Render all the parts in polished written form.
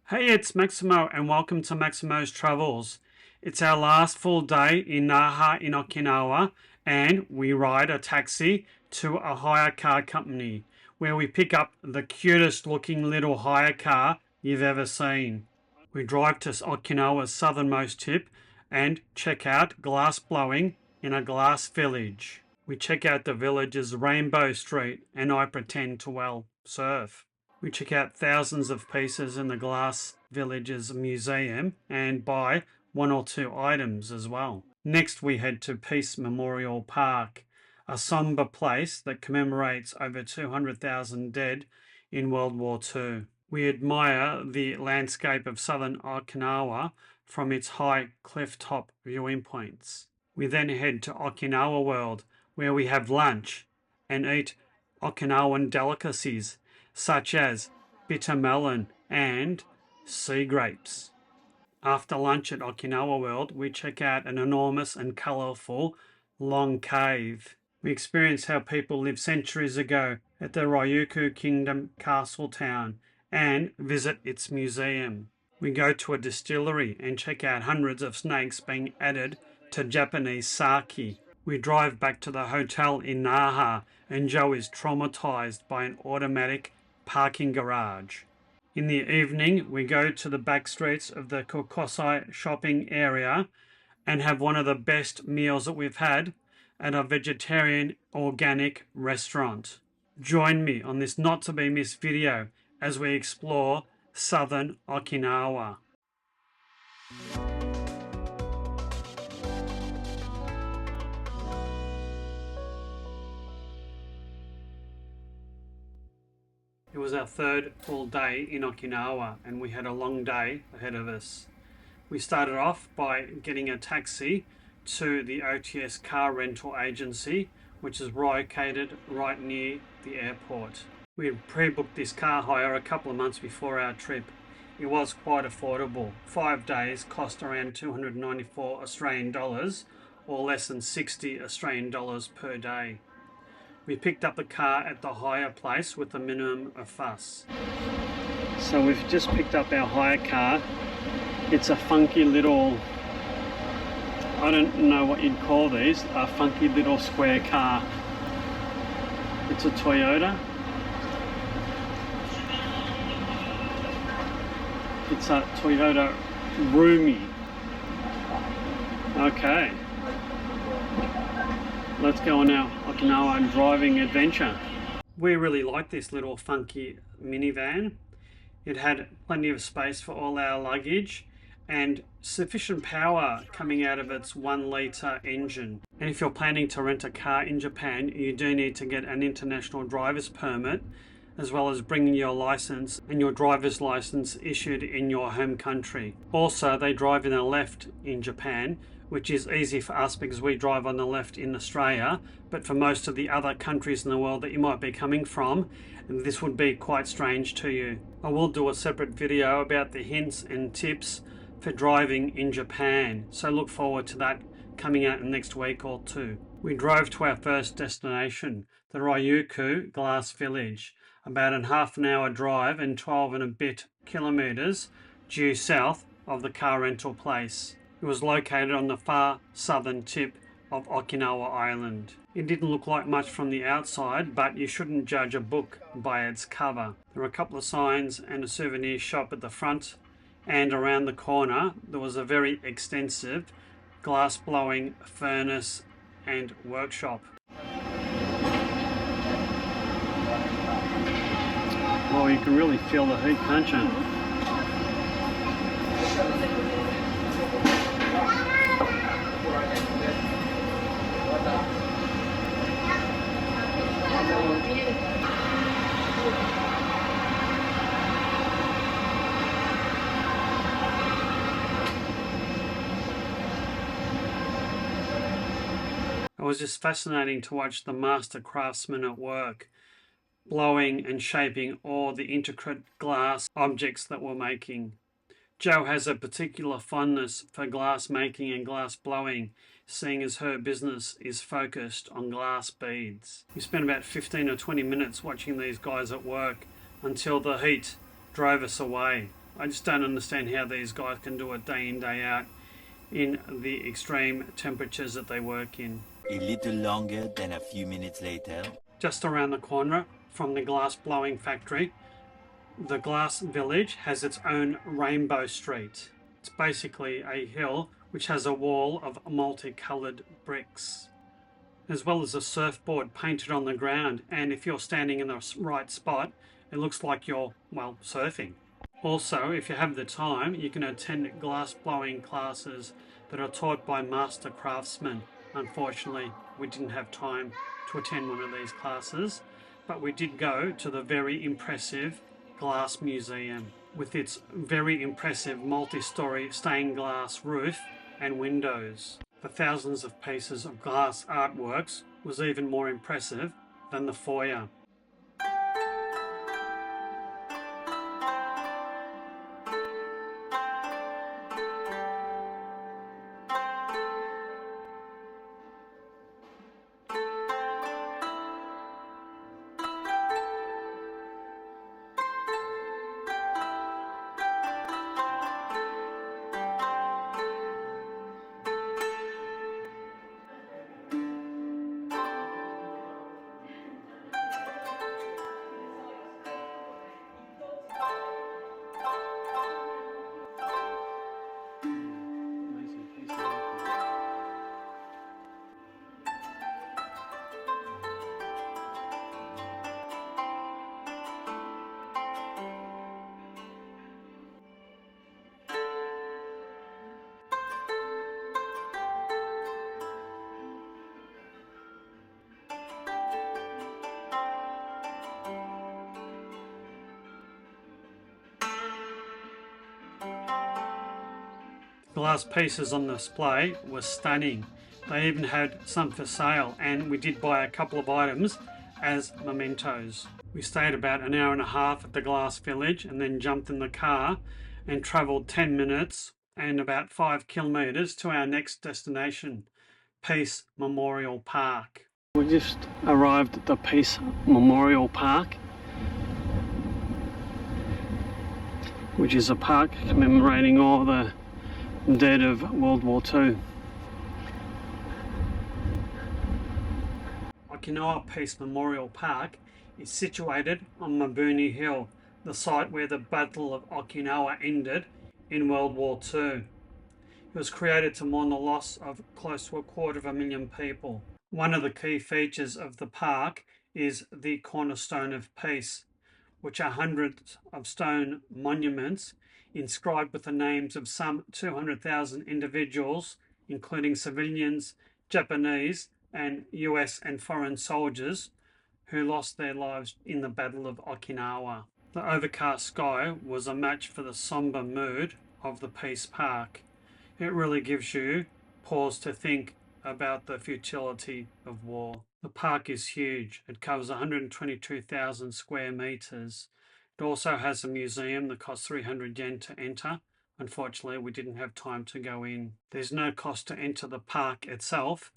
Hey, it's Maximo and welcome to Maximo's Travels. It's our last full day in Naha in Okinawa and we ride a taxi to a hire car company where we pick up the cutest looking little hire car you've ever seen. We drive to Okinawa's southernmost tip and check out glass blowing in a glass village. We check out the village's Rainbow Street and I pretend to, surf. We check out thousands of pieces in the Glass Village's museum and buy one or two items as well. Next we head to Peace Memorial Park, a somber place that commemorates over 200,000 dead in World War II. We admire the landscape of southern Okinawa from its high cliff-top viewing points. We then head to Okinawa World, where we have lunch and eat Okinawan delicacies such as bitter melon and sea grapes. After lunch at Okinawa World, we check out an enormous and colourful long cave. We experience how people lived centuries ago at the Ryukyu Kingdom Castle Town and visit its museum. We go to a distillery and check out hundreds of snakes being added to Japanese sake. We drive back to the hotel in Naha and Joe is traumatized by an automatic parking garage. In the evening, we go to the back streets of the Kokosai shopping area and have one of the best meals that we've had at a vegetarian organic restaurant. Join me on this not to be missed video as we explore southern Okinawa. It was our third full day in Okinawa and we had a long day ahead of us. We started off by getting a taxi to the OTS Car Rental agency, which is located right near the airport. We had pre-booked this car hire a couple of months before our trip. It was quite affordable. 5 days cost around 294 Australian dollars or less than 60 Australian dollars per day. We picked up the car at the hire place with a minimum of fuss. So we've just picked up our hire car. It's a funky little, I don't know what you'd call these, a funky little square car. It's a Toyota. It's a Toyota Roomy. Okay. Let's go on our Okinawa driving adventure. We really like this little funky minivan. It had plenty of space for all our luggage and sufficient power coming out of its 1 litre engine. And if you're planning to rent a car in Japan, you do need to get an international driver's permit as well as bringing your license and your driver's license issued in your home country. Also, they drive in the left in Japan, which is easy for us because we drive on the left in Australia, but for most of the other countries in the world that you might be coming from, this would be quite strange to you. I will do a separate video about the hints and tips for driving in Japan, so look forward to that coming out in the next week or two. We drove to our first destination, the Ryukyu Glass Village, about a half an hour drive and 12 and a bit kilometres due south of the car rental place. It was located on the far southern tip of Okinawa Island. It didn't look like much from the outside, but you shouldn't judge a book by its cover. There were a couple of signs and a souvenir shop at the front, and around the corner there was a very extensive glass blowing furnace and workshop. Well, you can really feel the heat, can't you? It was just fascinating to watch the master craftsmen at work, blowing and shaping all the intricate glass objects that we're making. Jo has a particular fondness for glass making and glass blowing, seeing as her business is focused on glass beads. We spent about 15 or 20 minutes watching these guys at work until the heat drove us away. I just don't understand how these guys can do it day in, day out in the extreme temperatures that they work in. A little longer than a few minutes later. Just around the corner from the glass blowing factory, the glass village has its own rainbow street. It's basically a hill which has a wall of multicolored bricks, as well as a surfboard painted on the ground, and if you're standing in the right spot, it looks like you're, well, surfing. Also, if you have the time, you can attend glass blowing classes that are taught by master craftsmen. Unfortunately, we didn't have time to attend one of these classes, but we did go to the very impressive glass museum with its very impressive multi-story stained glass roof and windows. The thousands of pieces of glass artworks was even more impressive than the foyer. Glass pieces on display were stunning. They even had some for sale, and we did buy a couple of items as mementos. We stayed about an hour and a half at the glass village and then jumped in the car and travelled 10 minutes and about 5 kilometres to our next destination, Peace Memorial Park. We just arrived at the Peace Memorial Park, which is a park commemorating all the dead of World War II. Okinawa Peace Memorial Park is situated on Mabuni Hill, the site where the Battle of Okinawa ended in World War II. It was created to mourn the loss of close to 250,000 people. One of the key features of the park is the Cornerstone of Peace, which are hundreds of stone monuments inscribed with the names of some 200,000 individuals, including civilians, Japanese, and US and foreign soldiers who lost their lives in the Battle of Okinawa. The overcast sky was a match for the somber mood of the Peace Park. It really gives you pause to think about the futility of war. The park is huge. It covers 122,000 square meters. It also has a museum that costs 300 yen to enter. Unfortunately, we didn't have time to go in. There's no cost to enter the park itself.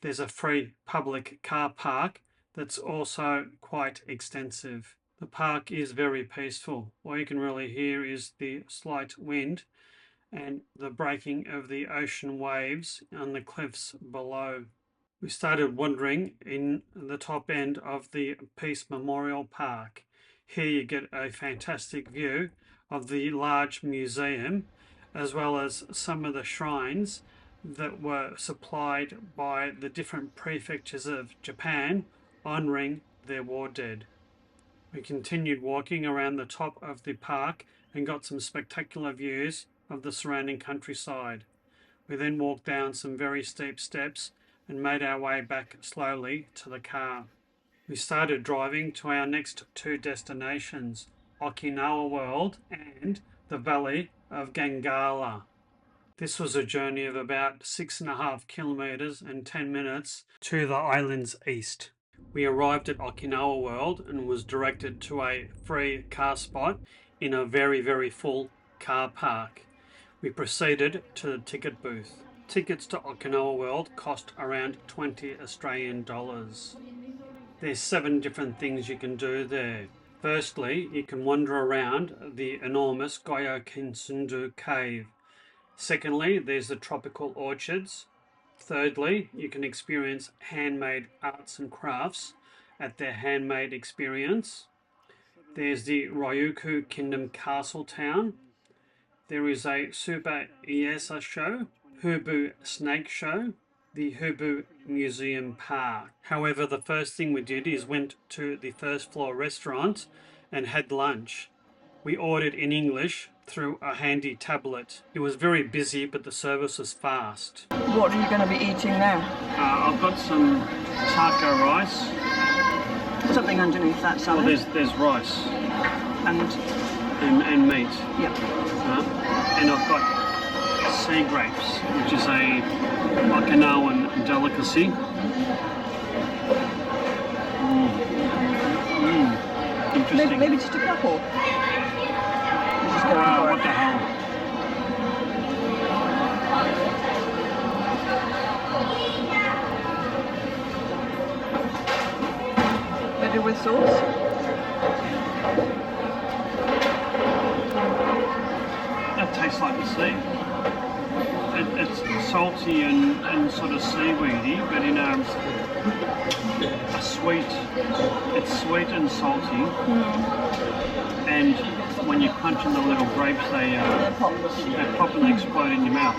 There's a free public car park that's also quite extensive. The park is very peaceful. All you can really hear is the slight wind and the breaking of the ocean waves on the cliffs below. We started wandering in the top end of the Peace Memorial Park. Here you get a fantastic view of the large museum, as well as some of the shrines that were supplied by the different prefectures of Japan, honouring their war dead. We continued walking around the top of the park and got some spectacular views of the surrounding countryside. We then walked down some very steep steps and made our way back slowly to the car. We started driving to our next two destinations, Okinawa World and the Valley of Gangala. This was a journey of about 6.5 kilometres and 10 minutes to the island's east. We arrived at Okinawa World and was directed to a free car spot in a very, very full car park. We proceeded to the ticket booth. Tickets to Okinawa World cost around 20 Australian dollars. There's 7 different things you can do there. Firstly, you can wander around the enormous Goyokinsundu cave. Secondly, there's the tropical orchards. Thirdly, you can experience handmade arts and crafts at their handmade experience. There's the Ryukyu Kingdom Castle Town. There is a Super Iesa show, Hubu Snake Show, the Hubu Museum Park. However, the first thing we did is went to the first floor restaurant and had lunch. We ordered in English through a handy tablet. It was very busy, but the service was fast. What are you going to be eating now? I've got some taco rice. Something underneath that salad. Well, there's rice and meat. Yeah. And I've got sea grapes, which is a Okinawan delicacy. Interesting. Maybe just a couple. Just go Wow, for what it. the hell? Better with sauce? That tastes like the sea. It's salty and sort of seaweedy, but in a sweet. It's sweet and salty. And when you crunch on the little grapes, they pop and explode in your mouth.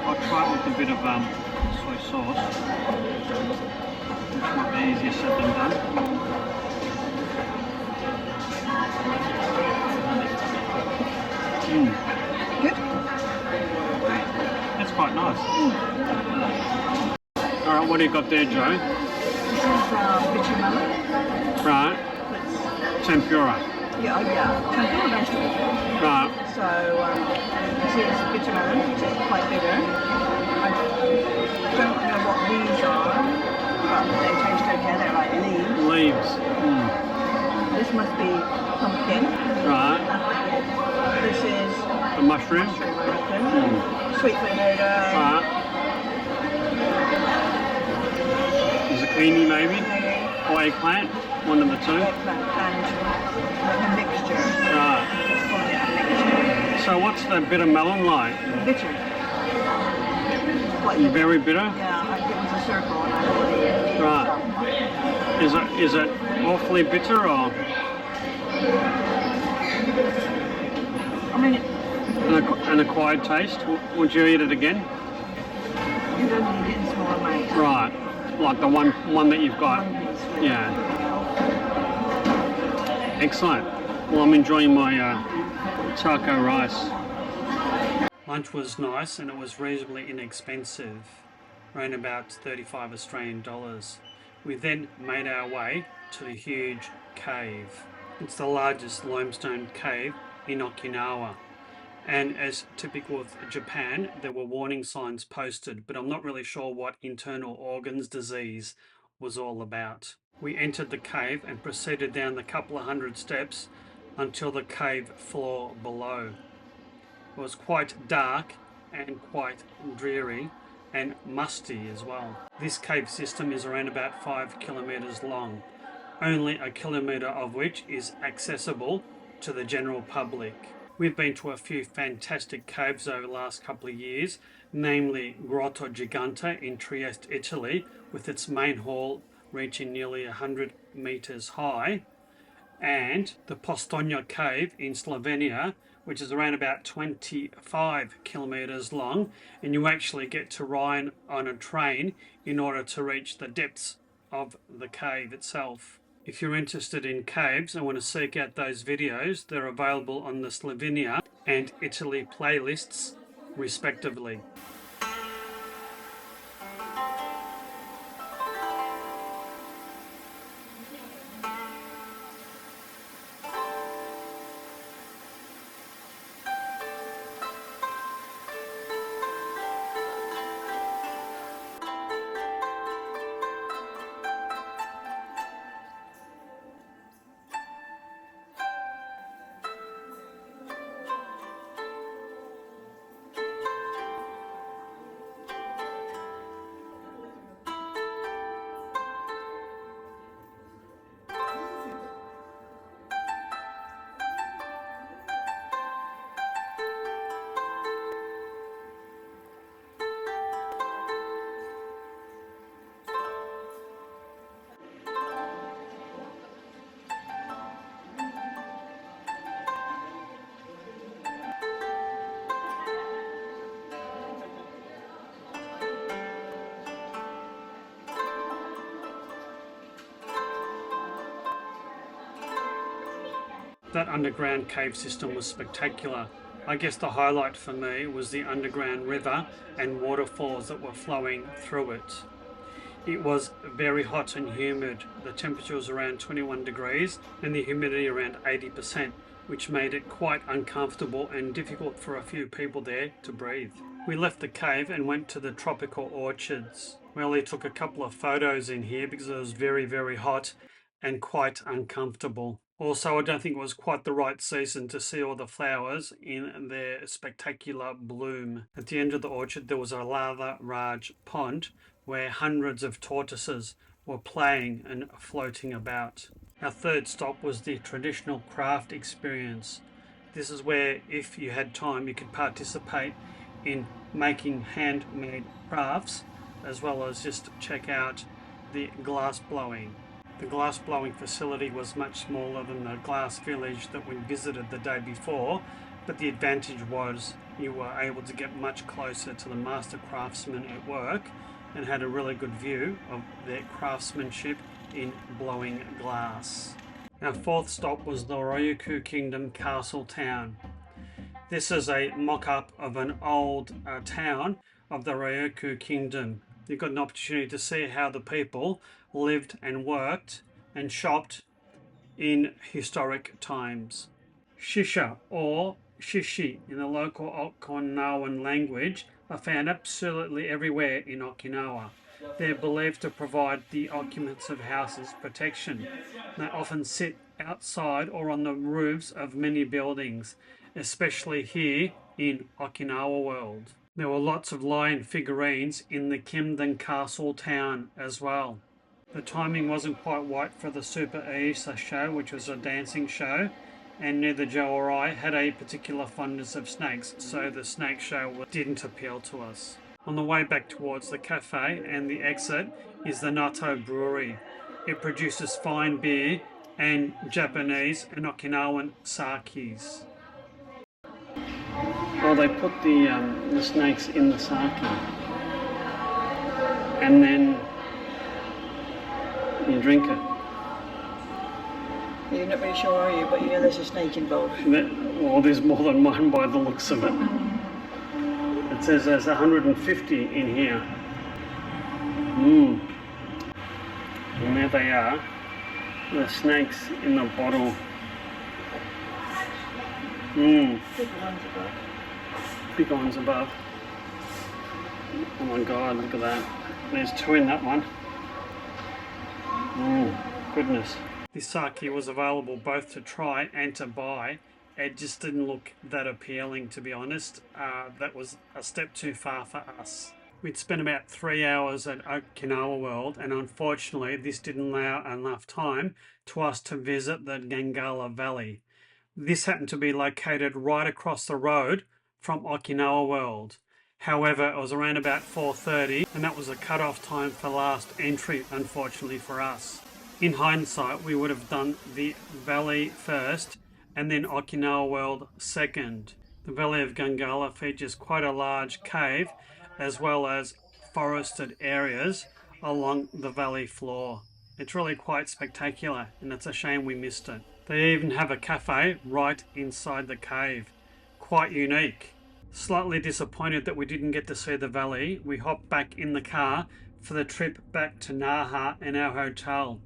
I'll try it with a bit of soy sauce, which might be easier said than done. Good? That's quite nice. Alright, what do you got there, Joe? This is bitter melon. Right. Tempura. Yeah, tempura vegetable. Right. So this is bitter melon, which is quite bitter. I don't know what these are, but they taste okay. They're like leaves. Leaves. This must be pumpkin. Right. This is A mushroom. mushroom, I reckon. Sweet potato. Right. Zucchini maybe? Maybe. Or eggplant. One of the two. Eggplant and like a mixture. Right. Probably a mixture. So what's the bitter melon like? Bitter. Quite bitter. Very bitter? Yeah, it was a circle and I already Right. Is it awfully bitter or I mean, an acquired taste? Would you eat it again? you don't need it in small amounts. Right. Like the one that you've got. One piece, really. Yeah. Excellent. Well, I'm enjoying my taco rice. Lunch was nice and it was reasonably inexpensive, around about 35 Australian dollars. We then made our way to the huge cave. It's the largest limestone cave in Okinawa. And as typical with Japan, there were warning signs posted, but I'm not really sure what internal organs disease was all about. We entered the cave and proceeded down the couple of hundred steps until the cave floor below. It was quite dark and quite dreary and musty as well. This cave system is around about 5 kilometers long, only a kilometer of which is accessible to the general public. We've been to a few fantastic caves over the last couple of years, namely Grotto Gigante in Trieste, Italy, with its main hall reaching nearly 100 meters high, and the Postojna Cave in Slovenia, which is around about 25 kilometers long, and you actually get to ride on a train in order to reach the depths of the cave itself. If you're interested in caves and want to seek out those videos, they're available on the Slovenia and Italy playlists, respectively. That underground cave system was spectacular. I guess the highlight for me was the underground river and waterfalls that were flowing through it. It was very hot and humid. The temperature was around 21 degrees and the humidity around 80%, which made it quite uncomfortable and difficult for a few people there to breathe. We left the cave and went to the tropical orchards. We only took a couple of photos in here because it was very, very hot and quite uncomfortable. Also, I don't think it was quite the right season to see all the flowers in their spectacular bloom. At the end of the orchard, there was a rather large pond where hundreds of tortoises were playing and floating about. Our third stop was the traditional craft experience. This is where, if you had time, you could participate in making handmade crafts, as well as just check out the glass blowing. The glass blowing facility was much smaller than the glass village that we visited the day before, but the advantage was you were able to get much closer to the master craftsmen at work and had a really good view of their craftsmanship in blowing glass. Our fourth stop was the Ryukyu Kingdom Castle Town. This is a mock-up of an old town of the Ryukyu Kingdom. You got an opportunity to see how the people lived and worked and shopped in historic times. Shisha or shishi in the local Okinawan language are found absolutely everywhere in Okinawa. They're believed to provide the occupants of houses protection. They often sit outside or on the roofs of many buildings, especially here in Okinawa World. There were lots of lion figurines in the Kingdom Castle town as well. The timing wasn't quite right for the Super Isa show, which was a dancing show, and neither Joe or I had a particular fondness of snakes, so the snake show didn't appeal to us. On the way back towards the cafe and the exit is the Naha brewery. It produces fine beer and Japanese and Okinawan sakes. Well, they put the snakes in the sake, and then you drink it. You're not really sure, are you? But you know there's a snake involved. Well, there's more than one by the looks of it. It says there's 150 in here. And there they are, the snakes in the bottle. Big ones above. Oh my god, look at that. There's two in that one. Goodness. This sake was available both to try and to buy. It just didn't look that appealing, to be honest. That was a step too far for us. We'd spent about 3 hours at Okinawa World, and unfortunately this didn't allow enough time to us to visit the Gangala Valley. This happened to be located right across the road from Okinawa World. However, it was around about 4:30, and that was the cut-off time for last entry, unfortunately for us. In hindsight, we would have done the valley first and then Okinawa World second. The Valley of Gangala features quite a large cave as well as forested areas along the valley floor. It's really quite spectacular, and it's a shame we missed it. They even have a cafe right inside the cave. Quite unique. Slightly disappointed that we didn't get to see the valley, we hopped back in the car for the trip back to Naha and our hotel.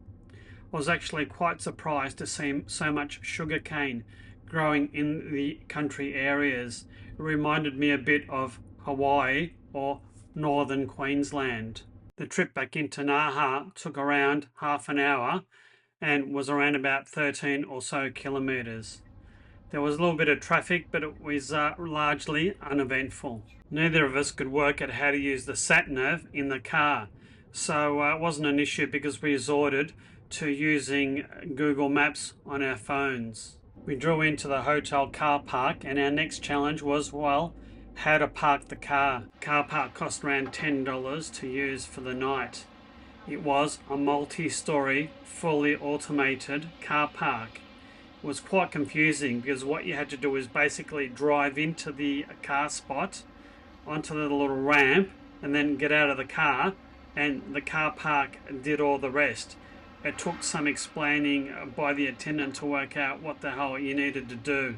I was actually quite surprised to see so much sugarcane growing in the country areas. It reminded me a bit of Hawaii or northern Queensland. The trip back into Naha took around half an hour and was around about 13 or so kilometres. There was a little bit of traffic, but it was largely uneventful. Neither of us could work at how to use the sat-nav in the car, so it wasn't an issue because we resorted to using Google Maps on our phones. We drew into the hotel car park, and our next challenge was, well, how to park the car. Car park cost around $10 to use for the night. It was a multi-storey, fully automated car park. It was quite confusing because what you had to do was basically drive into the car spot, onto the little ramp, and then get out of the car, and the car park did all the rest. It took some explaining by the attendant to work out what the hell you needed to do.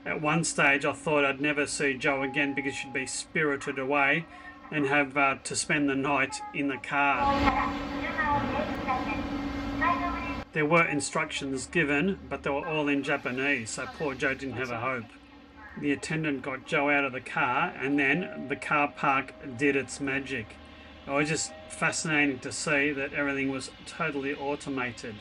At one stage I thought I'd never see Jo again because she'd be spirited away and have to spend the night in the car. There were instructions given, but they were all in Japanese, so poor Jo didn't have a hope. The attendant got Jo out of the car, and then the car park did its magic. It was just fascinating to see that everything was totally automated,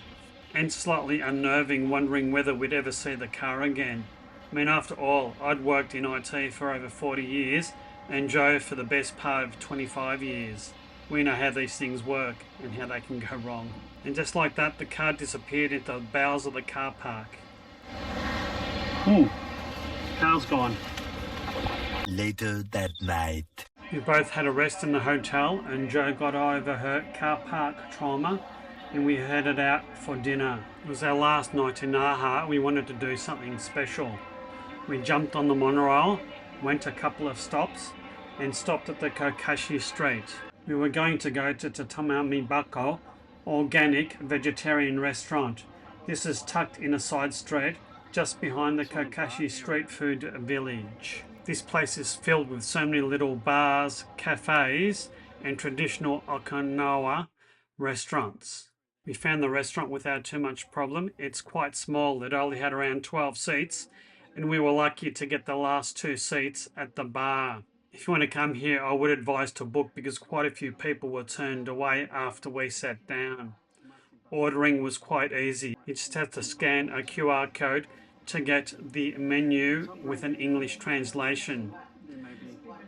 and slightly unnerving, wondering whether we'd ever see the car again. I mean, after all, I'd worked in IT for over 40 years, and Jo for the best part of 25 years. We know how these things work and how they can go wrong. And just like that, the car disappeared into the bowels of the car park. Car's gone. Later that night. We both had a rest in the hotel, and Jo got over her car park trauma, and we headed out for dinner. It was our last night in Naha. We wanted to do something special. We jumped on the monorail, went a couple of stops, and stopped at the Kokashi Street. We were going to go to Tamatebako, organic vegetarian restaurant. This is tucked in a side street just behind the Kokashi street food village. This place is filled with so many little bars, cafes, and traditional Okinawa restaurants. We found the restaurant without too much problem. It's quite small. It only had around 12 seats, and we were lucky to get the last 2 seats at the bar. If you want to come here, I would advise to book because quite a few people were turned away after we sat down. Ordering was quite easy. You just had to scan a QR code to get the menu with an English translation.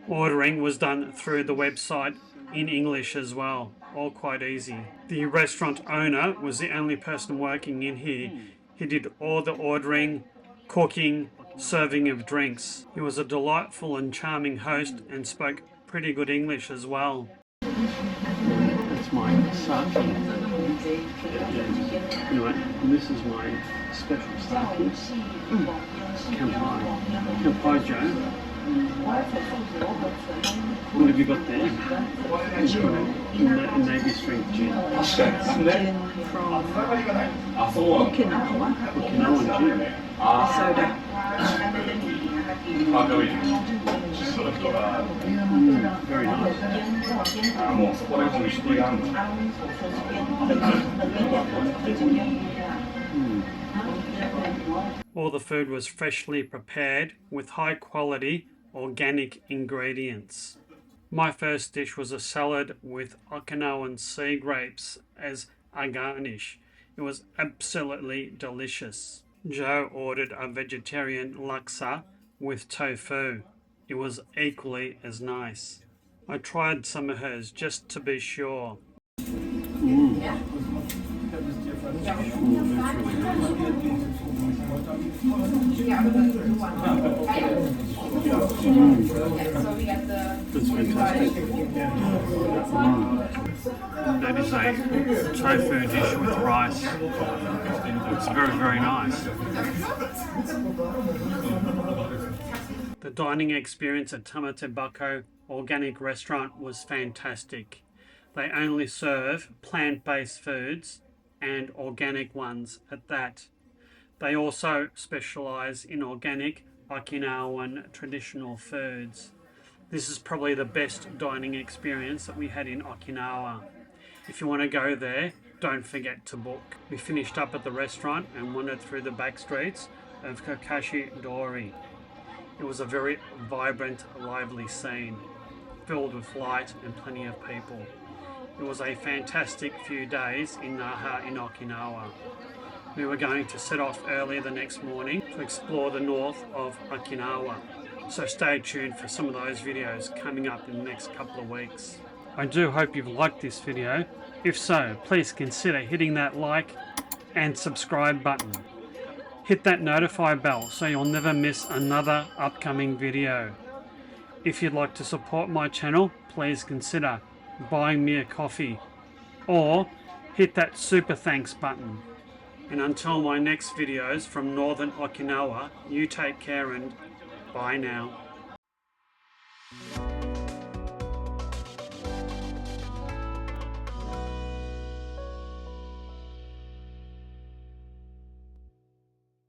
Ordering was done through the website in English as well, all quite easy. The restaurant owner was the only person working in here. He did all the ordering, cooking, serving of drinks. He was a delightful and charming host and spoke pretty good English as well. That's my sake. Anyway, this is my special sake. Kampai. Kampai, Jo. What have you got there? Navy strength gin. Gin from Okinawa. Okinawa gin. Soda. Very nice. All the food was freshly prepared with high quality organic ingredients. My first dish was a salad with Okinawan sea grapes as a garnish. It was absolutely delicious. Jo ordered a vegetarian laksa with tofu. It was equally as nice. I tried some of hers just to be sure. That's fantastic. That is a tofu dish with rice. It's very, very nice. The dining experience at Tamatebako Organic Restaurant was fantastic. They only serve plant-based foods and organic ones at that. They also specialise in organic Okinawan traditional foods. This is probably the best dining experience that we had in Okinawa. If you want to go there, don't forget to book. We finished up at the restaurant and wandered through the back streets of Kokashi Dori. It was a very vibrant, lively scene, filled with light and plenty of people. It was a fantastic few days in Naha in Okinawa. We were going to set off early the next morning to explore the north of Okinawa. So stay tuned for some of those videos coming up in the next couple of weeks. I do hope you've liked this video. If so, please consider hitting that like and subscribe button. Hit that notify bell so you'll never miss another upcoming video. If you'd like to support my channel, please consider buying me a coffee or hit that super thanks button. And until my next videos from northern Okinawa, you take care and bye now.